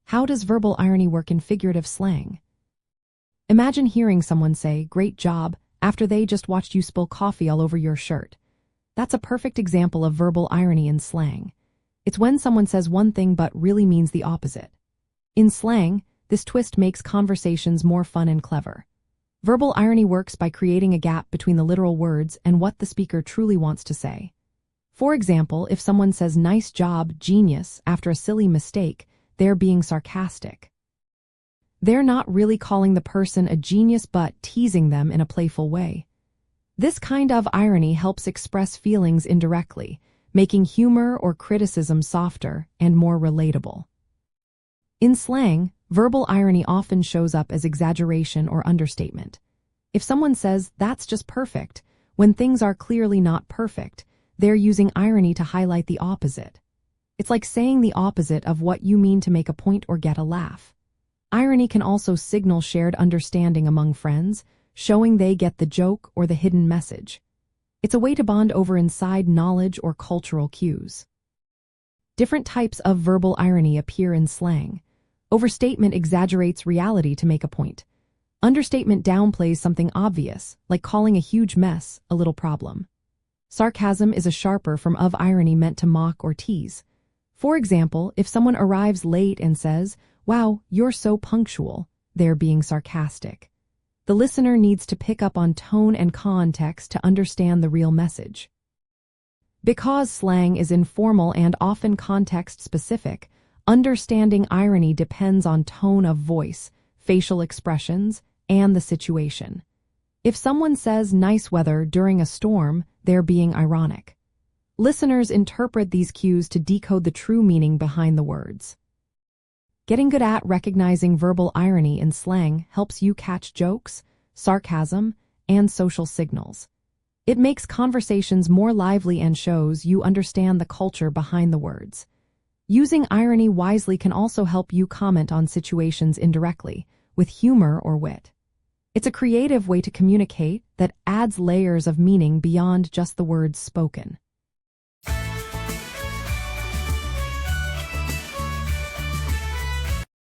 How does verbal irony work in figurative slang? Imagine hearing someone say, "Great job," after they just watched you spill coffee all over your shirt. That's a perfect example of verbal irony in slang. It's when someone says one thing but really means the opposite. In slang, this twist makes conversations more fun and clever. Verbal irony works by creating a gap between the literal words and what the speaker truly wants to say. For example, if someone says "nice job, genius" after a silly mistake, they're being sarcastic. They're not really calling the person a genius but teasing them in a playful way. This kind of irony helps express feelings indirectly, making humor or criticism softer and more relatable. In slang, verbal irony often shows up as exaggeration or understatement. If someone says, "That's just perfect," when things are clearly not perfect, they're using irony to highlight the opposite. It's like saying the opposite of what you mean to make a point or get a laugh. Irony can also signal shared understanding among friends, showing they get the joke or the hidden message. It's a way to bond over inside knowledge or cultural cues. Different types of verbal irony appear in slang. Overstatement exaggerates reality to make a point. Understatement downplays something obvious, like calling a huge mess a little problem. Sarcasm is a sharper form of irony meant to mock or tease. For example, if someone arrives late and says, "Wow, you're so punctual," they're being sarcastic. The listener needs to pick up on tone and context to understand the real message. Because slang is informal and often context-specific, understanding irony depends on tone of voice, facial expressions, and the situation. If someone says "nice weather" during a storm, they're being ironic. Listeners interpret these cues to decode the true meaning behind the words. Getting good at recognizing verbal irony in slang helps you catch jokes, sarcasm, and social signals. It makes conversations more lively and shows you understand the culture behind the words. Using irony wisely can also help you comment on situations indirectly, with humor or wit. It's a creative way to communicate that adds layers of meaning beyond just the words spoken.